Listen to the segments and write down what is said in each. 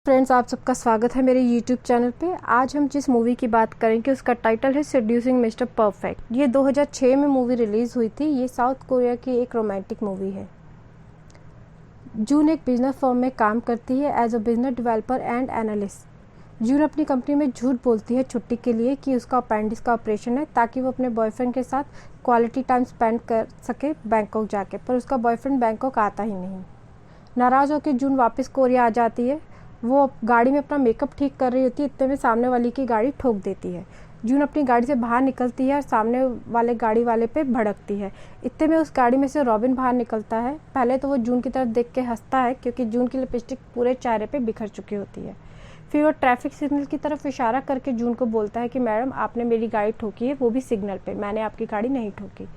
Friends, आप सबका स्वागत है मेरे यूट्यूब चैनल पे। आज हम जिस मूवी की बात करेंगे उसका टाइटल है सेड्यूसिंग मिस्टर परफेक्ट। ये 2006 में मूवी रिलीज़ हुई थी। ये साउथ कोरिया की एक रोमांटिक मूवी है। जून एक बिजनेस फर्म में काम करती है as a business developer and analyst. जून अपनी कंपनी में झूठ बोलती है छुट्टी के लिए कि उसका अपेंडिक्स का ऑपरेशन है, ताकि वो अपने बॉयफ्रेंड के साथ क्वालिटी टाइम स्पेंड कर सके बैंकॉक जाके। पर उसका बॉयफ्रेंड बैंकॉक आता ही नहीं। नाराज़ होकर जून वापस कोरिया आ जाती है। वो गाड़ी में अपना मेकअप ठीक कर रही होती है, इतने में सामने वाली की गाड़ी ठोक देती है। जून अपनी गाड़ी से बाहर निकलती है और सामने वाले गाड़ी वाले पे भड़कती है। इतने में उस गाड़ी में से रॉबिन बाहर निकलता है। पहले तो वो जून की तरफ देख के हंसता है, क्योंकि जून की लिपस्टिक पूरे चेहरे पे बिखर चुकी होती है। फिर वो ट्रैफिक सिग्नल की तरफ इशारा करके जून को बोलता है कि मैडम, आपने मेरी गाड़ी ठोकी है, वो भी सिग्नल पे। मैंने आपकी गाड़ी नहीं ठोकी।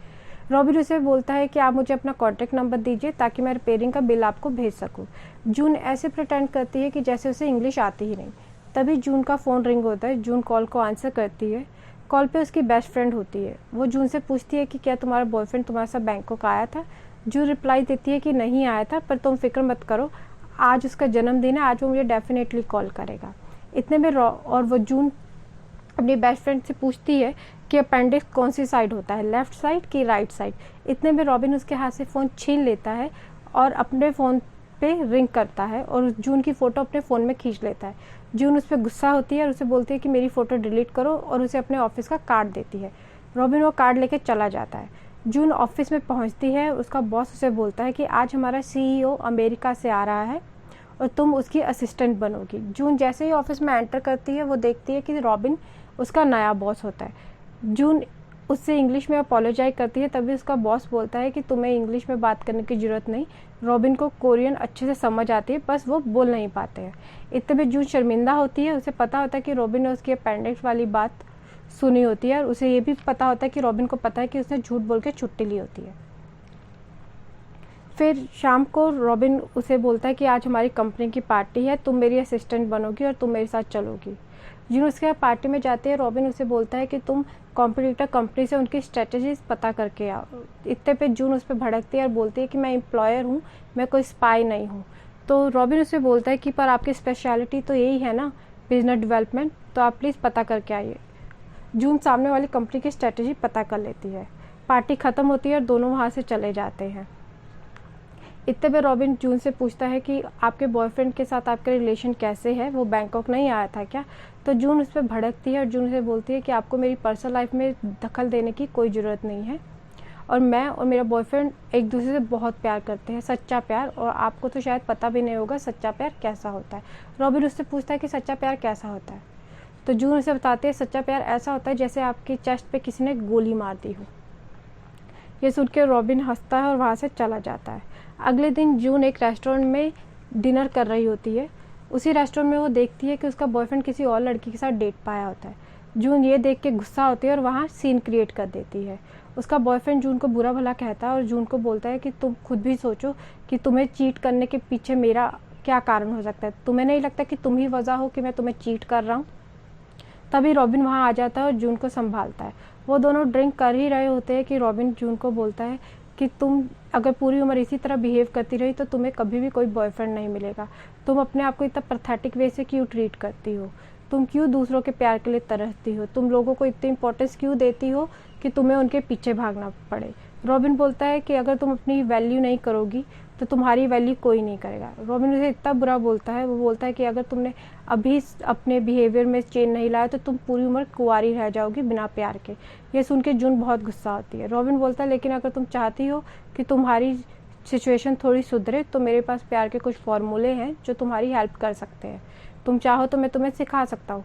रॉबिन उसे बोलता है कि आप मुझे अपना कॉन्टैक्ट नंबर दीजिए ताकि मैं रिपेयरिंग का बिल आपको भेज सकूं। जून ऐसे प्रिटेंड करती है कि जैसे उसे इंग्लिश आती ही नहीं। तभी जून का फ़ोन रिंग होता है। जून कॉल को आंसर करती है। कॉल पे उसकी बेस्ट फ्रेंड होती है। वो जून से पूछती है कि क्या तुम्हारा बॉयफ्रेंड तुम्हारे साथ बैंकॉक आया था। जून रिप्लाई देती है कि नहीं आया था, पर तुम फिक्र मत करो, आज उसका जन्मदिन है, आज वो मुझे डेफिनेटली कॉल करेगा। इतने में और वो जून अपनी बेस्ट फ्रेंड से पूछती है कि अपेंडिक्स कौन सी साइड होता है, लेफ्ट साइड की राइट साइड। इतने में रॉबिन उसके हाथ से फ़ोन छीन लेता है और अपने फ़ोन पे रिंग करता है और जून की फ़ोटो अपने फ़ोन में खींच लेता है। जून उस पर गुस्सा होती है और उसे बोलती है कि मेरी फ़ोटो डिलीट करो, और उसे अपने ऑफिस का कार्ड देती है। रॉबिन वो कार्ड लेके चला जाता है। जून ऑफिस में पहुंचती है। उसका बॉस उसे बोलता है कि आज हमारा CEO अमेरिका से आ रहा है और तुम उसकी असिस्टेंट बनोगी। जून जैसे ही ऑफिस में एंटर करती है, वो देखती है कि रॉबिन उसका नया बॉस होता है। जून उससे इंग्लिश में अपोलोजाइज करती है। तभी उसका बॉस बोलता है कि तुम्हें इंग्लिश में बात करने की ज़रूरत नहीं, रॉबिन को कोरियन अच्छे से समझ आती है, बस वो बोल नहीं पाते हैं। इतने में जून शर्मिंदा होती है। उसे पता होता है कि रॉबिन ने उसकी अपेंडिक्स वाली बात सुनी होती है, और उसे ये भी पता होता है कि रॉबिन को पता है कि उसने झूठ बोल के छुट्टी ली होती है। फिर शाम को रॉबिन उसे बोलता है कि आज हमारी कंपनी की पार्टी है, तुम मेरी असिस्टेंट बनोगी और तुम मेरे साथ चलोगी। जून उसके बाद पार्टी में जाते हैं। रॉबिन उसे बोलता है कि तुम कॉम्पिटिटर कंपनी से उनकी स्ट्रेटजीज पता करके आओ। इतने पे जून उस पर भड़कती है और बोलती है कि मैं एम्प्लॉयर हूँ, मैं कोई स्पाई नहीं हूँ। तो रॉबिन उसे बोलता है कि पर आपकी स्पेशलिटी तो यही है ना, बिजनेस डेवलपमेंट, तो आप प्लीज़ पता करके आइए। जून सामने वाली कंपनी की स्ट्रेटजी पता कर लेती है। पार्टी ख़त्म होती है और दोनों वहाँ से चले जाते हैं। इतने पे रॉबिन जून से पूछता है कि आपके बॉयफ्रेंड के साथ आपका रिलेशन कैसे है, वो बैंकॉक नहीं आया था क्या। तो जून उस पर भड़कती है और जून से बोलती है कि आपको मेरी पर्सनल लाइफ में दखल देने की कोई ज़रूरत नहीं है, और मैं और मेरा बॉयफ्रेंड एक दूसरे से बहुत प्यार करते हैं, सच्चा प्यार, और आपको तो शायद पता भी नहीं होगा सच्चा प्यार कैसा होता है। रॉबिन उससे पूछता है कि सच्चा प्यार कैसा होता है। तो जून उसे बताते हैं सच्चा प्यार ऐसा होता है जैसे आपकी चेस्ट पे किसी ने गोली मार दी हो। ये सुन के रॉबिन हंसता है और वहाँ से चला जाता है। अगले दिन जून एक रेस्टोरेंट में डिनर कर रही होती है। उसी रेस्टोरेंट में वो देखती है कि उसका बॉयफ्रेंड किसी और लड़की के साथ डेट पाया होता है। जून ये देख के गुस्सा होती है और वहाँ सीन क्रिएट कर देती है। उसका बॉयफ्रेंड जून को बुरा भला कहता है और जून को बोलता है कि तुम खुद भी सोचो कि तुम्हें चीट करने के पीछे मेरा क्या कारण हो सकता है। तुम्हें नहीं लगता कि तुम ही वजह हो कि मैं तुम्हें चीट कर रहा हूँ। तभी रॉबिन वहाँ आ जाता है और जून को संभालता है। वो दोनों ड्रिंक कर ही रहे होते हैं कि रॉबिन जून को बोलता है कि तुम अगर पूरी उम्र इसी तरह बिहेव करती रही तो तुम्हें कभी भी कोई बॉयफ्रेंड नहीं मिलेगा। तुम अपने आप को इतना पैथेटिक वे से क्यों ट्रीट करती हो, तुम क्यों दूसरों के प्यार के लिए तरसती हो, तुम लोगों को इतनी इंपॉर्टेंस क्यों देती हो कि तुम्हें उनके पीछे भागना पड़े। रॉबिन बोलता है कि अगर तुम अपनी वैल्यू नहीं करोगी तो तुम्हारी वैल्यू कोई नहीं करेगा। रॉबिन उसे इतना बुरा बोलता है। वो बोलता है कि अगर तुमने अभी अपने बिहेवियर में चेंज नहीं लाया तो तुम पूरी उम्र कुंवारी रह जाओगी बिना प्यार के। ये सुन के जून बहुत गुस्सा होती है। रॉबिन बोलता है लेकिन अगर तुम चाहती हो कि तुम्हारी सिचुएशन थोड़ी सुधरे तो मेरे पास प्यार के कुछ फॉर्मूले हैं जो तुम्हारी हेल्प कर सकते हैं, तुम चाहो तो मैं तुम्हें सिखा सकता हूँ।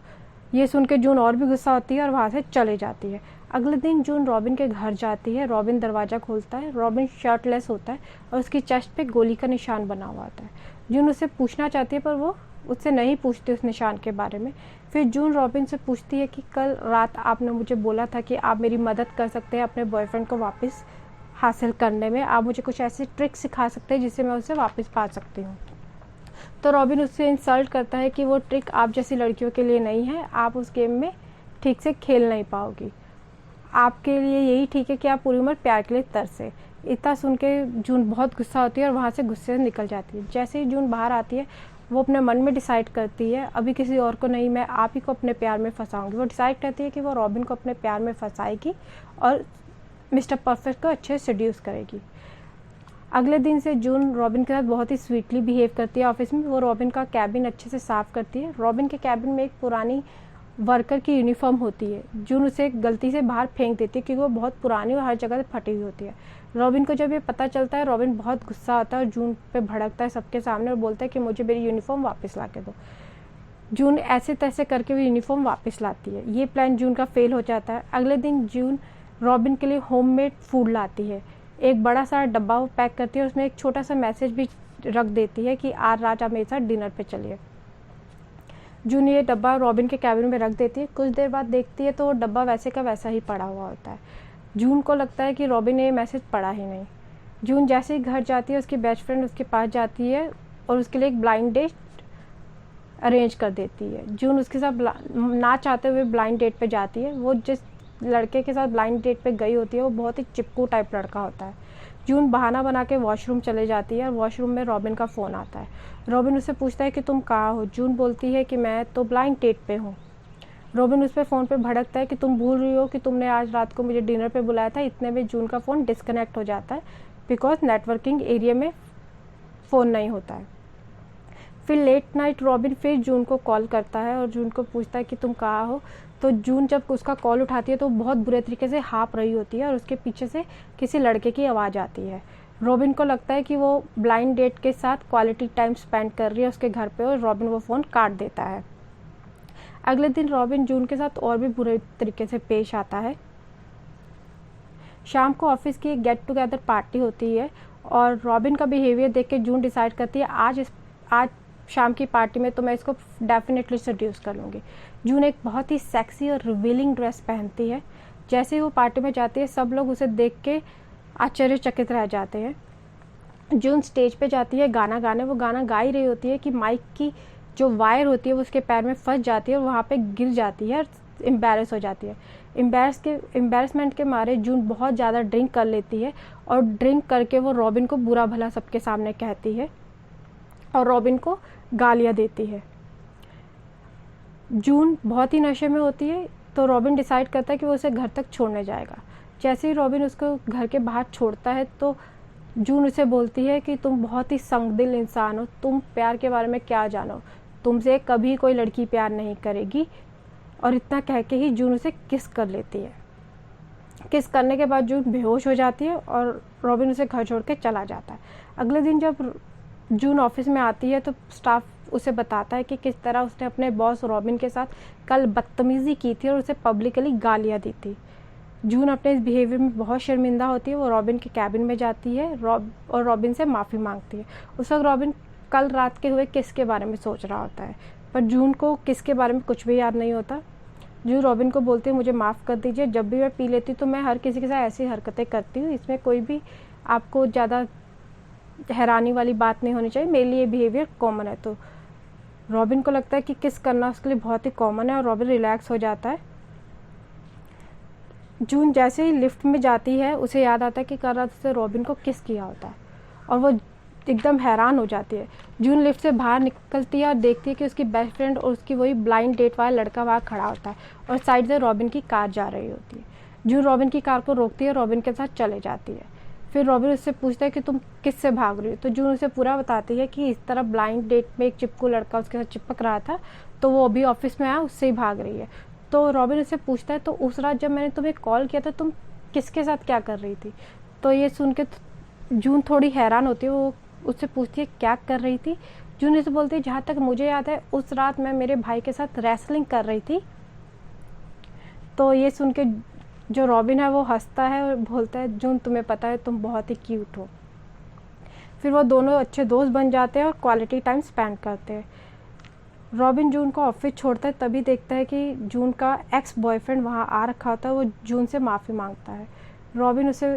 ये सुन के जून और भी गुस्सा होती है और वहाँ से चले जाती है। अगले दिन जून रॉबिन के घर जाती है। रॉबिन दरवाज़ा खोलता है। रॉबिन शर्टलेस होता है और उसकी चेस्ट पे गोली का निशान बना हुआ होता है। जून उससे पूछना चाहती है पर वो उससे नहीं पूछती उस निशान के बारे में। फिर जून रॉबिन से पूछती है कि कल रात आपने मुझे बोला था कि आप मेरी मदद कर सकते हैं अपने बॉयफ्रेंड को वापस हासिल करने में, आप मुझे कुछ ऐसी ट्रिक सिखा सकते हैं जिससे मैं उसे वापस पा सकती हूँ। तो रॉबिन उससे इंसल्ट करता है कि वो ट्रिक आप जैसी लड़कियों के लिए नहीं है, आप उस गेम में ठीक से खेल नहीं पाओगी, आपके लिए यही ठीक है कि आप पूरी उम्र प्यार के लिए तरसे। इतना सुन के जून बहुत गुस्सा होती है और वहाँ से गुस्से से निकल जाती है। जैसे ही जून बाहर आती है वो अपने मन में डिसाइड करती है अभी किसी और को नहीं, मैं आप ही को अपने प्यार में फंसाऊंगी। वो डिसाइड करती है कि वो रॉबिन को अपने प्यार में फंसाएगी और मिस्टर परफेक्ट को अच्छे से सेड्यूस करेगी। अगले दिन से जून रॉबिन के साथ बहुत ही स्वीटली बिहेव करती है ऑफिस में। वो रॉबिन का कैबिन अच्छे से साफ़ करती है। रॉबिन के कैबिन में एक पुरानी वर्कर की यूनिफॉर्म होती है। जून उसे गलती से बाहर फेंक देती है क्योंकि वो बहुत पुरानी और हर जगह से फटी हुई होती है। रॉबिन को जब ये पता चलता है, रॉबिन बहुत गुस्सा आता है और जून पे भड़कता है सबके सामने और बोलता है कि मुझे मेरी यूनिफॉर्म वापस ला के दो। जून ऐसे तैसे करके वो यूनिफॉर्म वापस लाती है। ये प्लान जून का फेल हो जाता है। अगले दिन जून रॉबिन के लिए होममेड फूड लाती है। एक बड़ा सारा डब्बा वो पैक करती है और उसमें एक छोटा सा मैसेज भी रख देती है कि आज रात आप मेरे साथ डिनर पे चलिए। जून ये डब्बा रॉबिन के कैबिन में रख देती है। कुछ देर बाद देखती है तो वो डब्बा वैसे का वैसा ही पड़ा हुआ होता है। जून को लगता है कि रॉबिन ने ये मैसेज पढ़ा ही नहीं। जून जैसे ही घर जाती है, उसकी बेस्ट फ्रेंड उसके पास जाती है और उसके लिए एक ब्लाइंड डेट अरेंज कर देती है। जून उसके साथ ना चाहते हुए ब्लाइंड डेट पे जाती है। वो जिस लड़के के साथ ब्लाइंड डेट पे गई होती है वो बहुत ही चिपकू टाइप लड़का होता है। जून बहाना बना के वॉशरूम चले जाती है और वॉशरूम में रॉबिन का फ़ोन आता है। रॉबिन उससे पूछता है कि तुम कहाँ हो। जून बोलती है कि मैं तो ब्लाइंड डेट पे हूँ। रॉबिन उस पर फ़ोन पे भड़कता है कि तुम भूल रही हो कि तुमने आज रात को मुझे डिनर पे बुलाया था। इतने में जून का फ़ोन डिस्कनेक्ट हो जाता है बिकॉज नेटवर्किंग एरिया में फ़ोन नहीं होता है। फिर लेट नाइट रॉबिन फिर जून को कॉल करता है और जून को पूछता है कि तुम कहाँ हो। तो जून जब उसका कॉल उठाती है तो बहुत बुरे तरीके से हाँफ रही होती है और उसके पीछे से किसी लड़के की आवाज़ आती है। रॉबिन को लगता है कि वो ब्लाइंड डेट के साथ क्वालिटी टाइम स्पेंड कर रही है उसके घर पे और रॉबिन वो फ़ोन काट देता है। अगले दिन रॉबिन जून के साथ और भी बुरे तरीके से पेश आता है। शाम को ऑफिस की एक गेट टुगेदर पार्टी होती है और रॉबिन का बिहेवियर देख के जून डिसाइड करती है आज शाम की पार्टी में तो मैं इसको डेफिनेटली सेड्यूस कर लूँगी। जून एक बहुत ही सेक्सी और रिवीलिंग ड्रेस पहनती है। जैसे ही वो पार्टी में जाती है सब लोग उसे देख के आश्चर्यचकित रह जाते हैं। जून स्टेज पे जाती है गाना गाने। वो गाना गा ही रही होती है कि माइक की जो वायर होती है वो उसके पैर में फंस जाती है और वहाँ पे गिर जाती है और एम्बैरस हो जाती है। एम्बैरसमेंट के मारे जून बहुत ज़्यादा ड्रिंक कर लेती है और ड्रिंक करके वो रॉबिन को बुरा भला सबके सामने कहती है और रॉबिन को गालियाँ देती है। जून बहुत ही नशे में होती है तो रॉबिन डिसाइड करता है कि वो उसे घर तक छोड़ने जाएगा। जैसे ही रॉबिन उसको घर के बाहर छोड़ता है तो जून उसे बोलती है कि तुम बहुत ही संगदिल इंसान हो, तुम प्यार के बारे में क्या जानो, तुमसे कभी कोई लड़की प्यार नहीं करेगी। और इतना कह के ही जून उसे किस कर लेती है। किस करने के बाद जून बेहोश हो जाती है और रॉबिन उसे घर छोड़ के चला जाता है। अगले दिन जब जून ऑफिस में आती है तो स्टाफ उसे बताता है कि किस तरह उसने अपने बॉस रॉबिन के साथ कल बदतमीज़ी की थी और उसे पब्लिकली गालियाँ दी थी। जून अपने इस बिहेवियर में बहुत शर्मिंदा होती है। वो रॉबिन के कैबिन में जाती है और रॉबिन से माफ़ी मांगती है। उस वक्त रॉबिन कल रात के हुए किस के बारे में सोच रहा होता है पर जून को किस के बारे में कुछ भी याद नहीं होता। जून रॉबिन को बोलती है मुझे माफ़ कर दीजिए, जब भी मैं पी लेती तो मैं हर किसी के साथ ऐसी हरकतें करती हूँ, इसमें कोई भी आपको ज़्यादा हैरानी वाली बात नहीं होनी चाहिए, मेरे लिए बिहेवियर कॉमन है। तो रॉबिन को लगता है कि किस करना उसके लिए बहुत ही कॉमन है और रॉबिन रिलैक्स हो जाता है। जून जैसे ही लिफ्ट में जाती है उसे याद आता है कि कल रात उसने रॉबिन को किस किया होता है और वो एकदम हैरान हो जाती है। जून लिफ्ट से बाहर निकलती है और देखती है कि उसकी बेस्ट फ्रेंड और उसकी वही ब्लाइंड डेट वाला लड़का वहाँ खड़ा होता है और साइड से रॉबिन की कार जा रही होती है। जून रॉबिन की कार को रोकती है और रॉबिन के साथ चले जाती है। फिर रॉबिन उससे पूछता है कि तुम किससे भाग रही हो। तो जून उसे पूरा बताती है कि इस तरह ब्लाइंड डेट में एक चिपकू लड़का उसके साथ चिपक रहा था तो वो अभी ऑफिस में आया, उससे ही भाग रही है। तो रॉबिन उससे पूछता है तो उस रात जब मैंने तुम्हें कॉल किया था तुम किसके साथ क्या कर रही थी। तो ये सुन के जून थोड़ी हैरान होती है। वो उससे पूछती है क्या कर रही थी। जून उसे बोलती है जहाँ तक मुझे याद है उस रात मैं मेरे भाई के साथ रेसलिंग कर रही थी। तो ये सुन के जो रॉबिन है वो हंसता है और बोलता है जून तुम्हें पता है तुम बहुत ही क्यूट हो। फिर वो दोनों अच्छे दोस्त बन जाते हैं और क्वालिटी टाइम स्पेंड करते हैं। रॉबिन जून को ऑफिस छोड़ता है तभी देखता है कि जून का एक्स बॉयफ्रेंड वहाँ आ रखा होता है। वो जून से माफ़ी मांगता है। रॉबिन उसे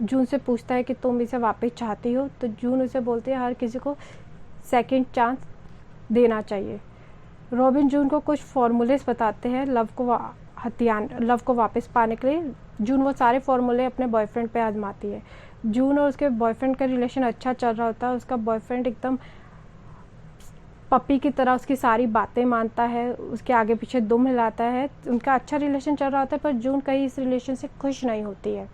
जून से पूछता है कि तुम इसे वापस चाहती हो। तो जून उसे बोलती है हर किसी को सेकंड चांस देना चाहिए। रॉबिन जून को कुछ फार्मूलेस बताते हैं लव को वापस पाने के लिए। जून वो सारे फार्मूले अपने बॉयफ्रेंड पे आजमाती है। जून और उसके बॉयफ्रेंड का रिलेशन अच्छा चल रहा होता है। उसका बॉयफ्रेंड एकदम पपी की तरह उसकी सारी बातें मानता है, उसके आगे पीछे दुम हिलाता है। उनका अच्छा रिलेशन चल रहा होता है, पर जून कहीं इस रिलेशन से खुश नहीं होती है।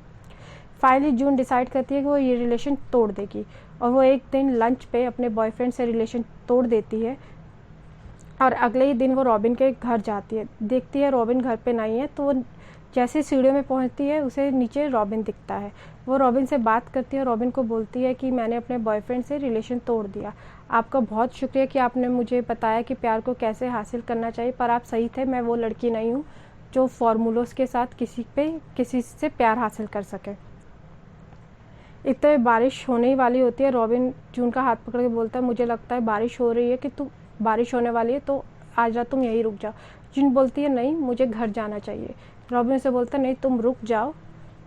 फाइनली जून डिसाइड करती है कि वो ये रिलेशन तोड़ देगी, और वो एक दिन लंच पे अपने बॉयफ्रेंड से रिलेशन तोड़ देती है। और अगले ही दिन वो रॉबिन के घर जाती है, देखती है रॉबिन घर पे नहीं है, तो वो जैसे सीढ़ियों में पहुंचती है उसे नीचे रॉबिन दिखता है। वो रॉबिन से बात करती है, रॉबिन को बोलती है कि मैंने अपने बॉयफ्रेंड से रिलेशन तोड़ दिया, आपका बहुत शुक्रिया कि आपने मुझे बताया कि प्यार को कैसे हासिल करना चाहिए, पर आप सही थे, मैं वो लड़की नहीं हूँ जो फार्मूलोस के साथ किसी से प्यार हासिल कर सके। इतने बारिश होने ही वाली होती है। रॉबिन जून का हाथ पकड़ के बोलता है, मुझे लगता है बारिश हो रही है, कि तू बारिश होने वाली है, तो आज रात तुम यहीं रुक जाओ। जून बोलती है, नहीं मुझे घर जाना चाहिए। रॉबिन से बोलता है, नहीं तुम रुक जाओ,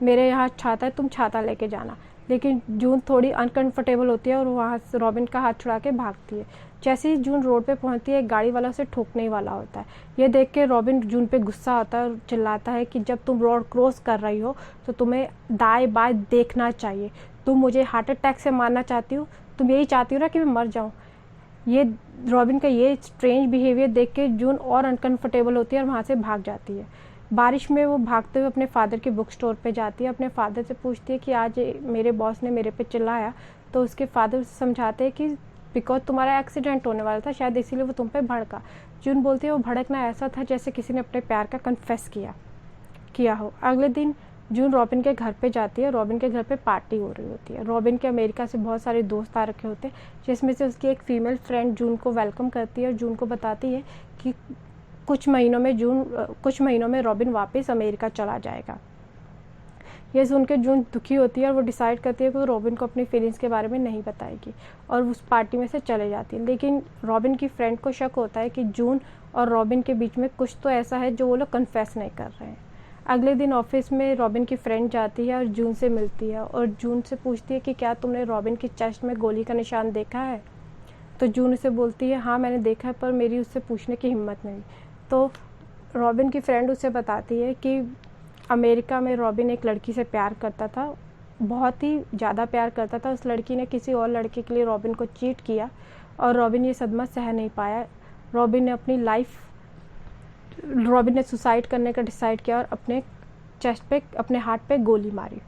मेरे यहाँ छाता है, तुम छाता लेके जाना। लेकिन जून थोड़ी अनकंफर्टेबल होती है और वहाँ से रॉबिन का हाथ छुड़ा के भागती है। जैसे ही जून रोड पे पहुंचती है, एक गाड़ी वाला उसे ठोकने ही वाला होता है। ये देख के रॉबिन जून पे गुस्सा आता है और चिल्लाता है कि जब तुम रोड क्रॉस कर रही हो तो तुम्हें दाएं बाएं देखना चाहिए। तुम मुझे हार्ट अटैक से मारना चाहती हो, तुम यही चाहती हो ना कि मैं मर जाऊँ। ये रॉबिन का ये स्ट्रेंज बिहेवियर देख के जून और अनकंफर्टेबल होती है और वहाँ से भाग जाती है। बारिश में वो भागते हुए अपने फादर के बुक स्टोर पे जाती है, अपने फादर से पूछती है कि आज मेरे बॉस ने मेरे पे चिल्लाया। तो उसके फादर समझाते हैं कि बिकॉज तुम्हारा एक्सीडेंट होने वाला था, शायद इसीलिए वो तुम पे भड़का। जून बोलती है, वो भड़कना ऐसा था जैसे किसी ने अपने प्यार का कन्फेस किया हो। अगले दिन जून रॉबिन के घर पे जाती है। रॉबिन के घर पे पार्टी हो रही होती है। रॉबिन के अमेरिका से बहुत सारे दोस्त आ रखे होते हैं, जिसमें से उसकी एक फीमेल फ्रेंड जून को वेलकम करती है और जून को बताती है कि कुछ महीनों में रॉबिन वापस अमेरिका चला जाएगा। ये सुन के जून दुखी होती है और वो डिसाइड करती है कि वो रॉबिन को अपनी फीलिंग्स के बारे में नहीं बताएगी और उस पार्टी में से चले जाती है। लेकिन रॉबिन की फ्रेंड को शक होता है कि जून और रॉबिन के बीच में कुछ तो ऐसा है जो वो लोग कन्फेस नहीं कर रहे हैं। अगले दिन ऑफिस में रॉबिन की फ्रेंड जाती है और जून से मिलती है और जून से पूछती है कि क्या तुमने रॉबिन की चेस्ट में गोली का निशान देखा है। तो जून उसे बोलती है, हाँ मैंने देखा है, पर मेरी उससे पूछने की हिम्मत नहीं। तो रॉबिन की फ्रेंड उसे बताती है कि अमेरिका में रॉबिन एक लड़की से प्यार करता था, बहुत ही ज़्यादा प्यार करता था। उस लड़की ने किसी और लड़के के लिए रॉबिन को चीट किया और रॉबिन ये सदमा सह नहीं पाया। रॉबिन ने सुसाइड करने का डिसाइड किया और अपने चेस्ट पे, अपने हार्ट पे गोली मारी।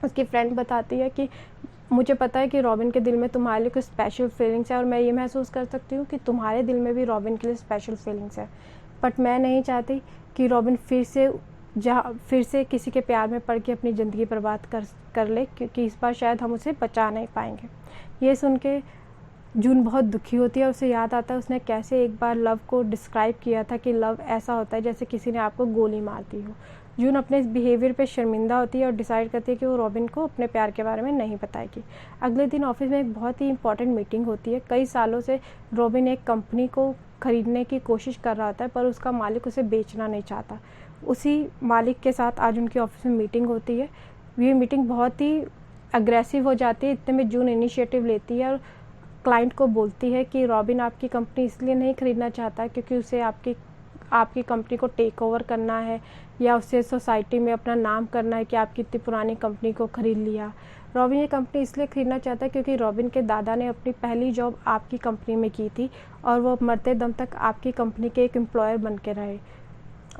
उसकी फ्रेंड बताती है कि मुझे पता है कि रॉबिन के दिल में तुम्हारे लिए कुछ स्पेशल फीलिंग्स है और मैं ये महसूस कर सकती हूँ कि तुम्हारे दिल में भी रॉबिन के लिए स्पेशल फीलिंग्स है, बट मैं नहीं चाहती कि रॉबिन फिर से किसी के प्यार में पड़ के अपनी ज़िंदगी बर्बाद कर ले, क्योंकि इस बार शायद हम उसे बचा नहीं पाएंगे। ये सुन के जून बहुत दुखी होती है और उसे याद आता है उसने कैसे एक बार लव को डिस्क्राइब किया था कि लव ऐसा होता है जैसे किसी ने आपको गोली मार दी हो। जून अपने इस बिहेवियर पे शर्मिंदा होती है और डिसाइड करती है कि वो रॉबिन को अपने प्यार के बारे में नहीं बताएगी। अगले दिन ऑफिस में एक बहुत ही इंपॉर्टेंट मीटिंग होती है। कई सालों से रॉबिन एक कंपनी को खरीदने की कोशिश कर रहा था, पर उसका मालिक उसे बेचना नहीं चाहता। उसी मालिक के साथ आज उनकी ऑफिस में मीटिंग होती है। ये मीटिंग बहुत ही अग्रेसिव हो जाती है। इतने में जून इनिशिएटिव लेती है और क्लाइंट को बोलती है कि रॉबिन आपकी कंपनी इसलिए नहीं खरीदना चाहता क्योंकि उसे आपकी कंपनी को टेक ओवर करना है या उसे सोसाइटी में अपना नाम करना है कि आपकी इतनी पुरानी कंपनी को खरीद लिया। रॉबिन ये कंपनी इसलिए खरीदना चाहता है क्योंकि रॉबिन के दादा ने अपनी पहली जॉब आपकी कंपनी में की थी और वो मरते दम तक आपकी कंपनी के एक एम्प्लॉयर बन के रहे।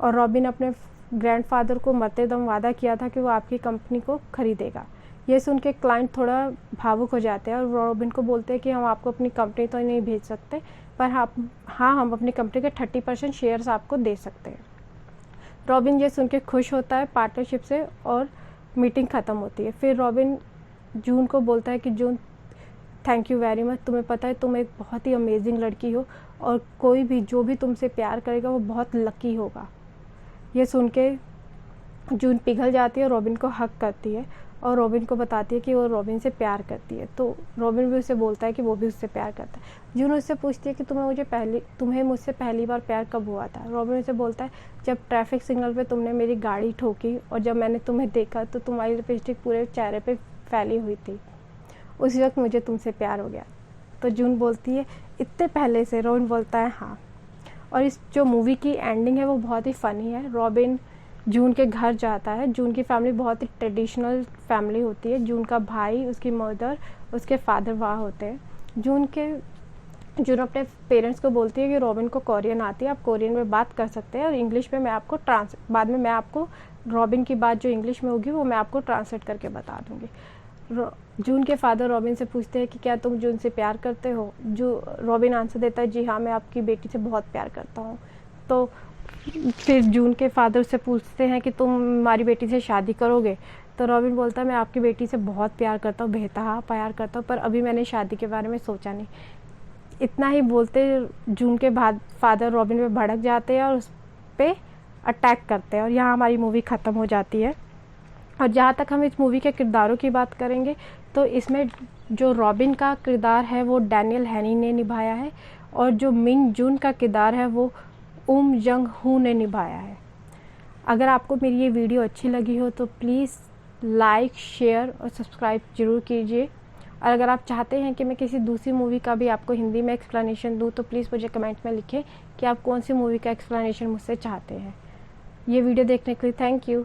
और रॉबिन अपने ग्रैंडफादर को मरते दम वादा किया था कि वो आपकी कंपनी को खरीदेगा। ये सुन के क्लाइंट थोड़ा भावुक हो जाते हैं और रॉबिन को बोलते हैं कि हम आपको अपनी कंपनी तो नहीं भेज सकते, पर हम अपनी कंपनी के 30% शेयर्स आपको दे सकते हैं। रॉबिन ये सुन के खुश होता है पार्टनरशिप से और मीटिंग ख़त्म होती है। फिर रॉबिन जून को बोलता है कि जून थैंक यू वेरी मच, तुम्हें पता है तुम एक बहुत ही अमेजिंग लड़की हो और कोई भी जो भी तुमसे प्यार करेगा वो बहुत लकी होगा। ये सुन के जून पिघल जाती है और रॉबिन को हक करती है और रॉबिन को बताती है कि वो रॉबिन से प्यार करती है। तो रॉबिन भी उसे बोलता है कि वो भी उससे प्यार करता है। जून उससे पूछती है कि तुम्हें मुझसे पहली बार प्यार कब हुआ था। रॉबिन उसे बोलता है जब ट्रैफिक सिग्नल पे तुमने मेरी गाड़ी ठोकी और जब मैंने तुम्हें देखा तो तुम्हारी लिपस्टिक पूरे चेहरे पे फैली हुई थी, उसी वक्त मुझे तुमसे प्यार हो गया। तो जून बोलती है इतने पहले से। रॉबिन बोलता है हाँ। और इस जो मूवी की एंडिंग है वो बहुत ही फ़नी है। रॉबिन जून के घर जाता है। जून की फैमिली बहुत ही ट्रेडिशनल फैमिली होती है। जून का भाई, उसकी मदर, उसके फादर वहाँ होते हैं। जून के जून अपने पेरेंट्स को बोलती है कि रॉबिन को कोरियन आती है, आप कोरियन में बात कर सकते हैं और इंग्लिश में मैं आपको बाद में मैं आपको रॉबिन की बात जो इंग्लिश में होगी वो मैं आपको ट्रांसलेट करके बता दूँगी। जून के फादर रॉबिन से पूछते हैं कि क्या तुम जून से प्यार करते हो? जो रॉबिन आंसर देता है, जी हाँ, मैं आपकी बेटी से बहुत प्यार करता हूँ। तो फिर जून के फादर से पूछते हैं कि तुम हमारी बेटी से शादी करोगे? तो रॉबिन बोलता है, मैं आपकी बेटी से बहुत प्यार करता हूँ, बेतहा प्यार करता हूँ, पर अभी मैंने शादी के बारे में सोचा नहीं। इतना ही बोलते जून के बाद फादर रॉबिन पे भड़क जाते हैं और उस पर अटैक करते हैं और यहाँ हमारी मूवी ख़त्म हो जाती है। और जहाँ तक हम इस मूवी के किरदारों की बात करेंगे तो इसमें जो रॉबिन का किरदार है वो डैनियल हैनी ने निभाया है और जो मिन जून का किरदार है वो जंग हू ने निभाया है। अगर आपको मेरी ये वीडियो अच्छी लगी हो तो प्लीज़ लाइक, शेयर और सब्सक्राइब ज़रूर कीजिए। और अगर आप चाहते हैं कि मैं किसी दूसरी मूवी का भी आपको हिंदी में एक्सप्लेनेशन दूँ तो प्लीज़ मुझे कमेंट में लिखें कि आप कौन सी मूवी का एक्सप्लेनेशन मुझसे चाहते हैं। ये वीडियो देखने के लिए थैंक यू।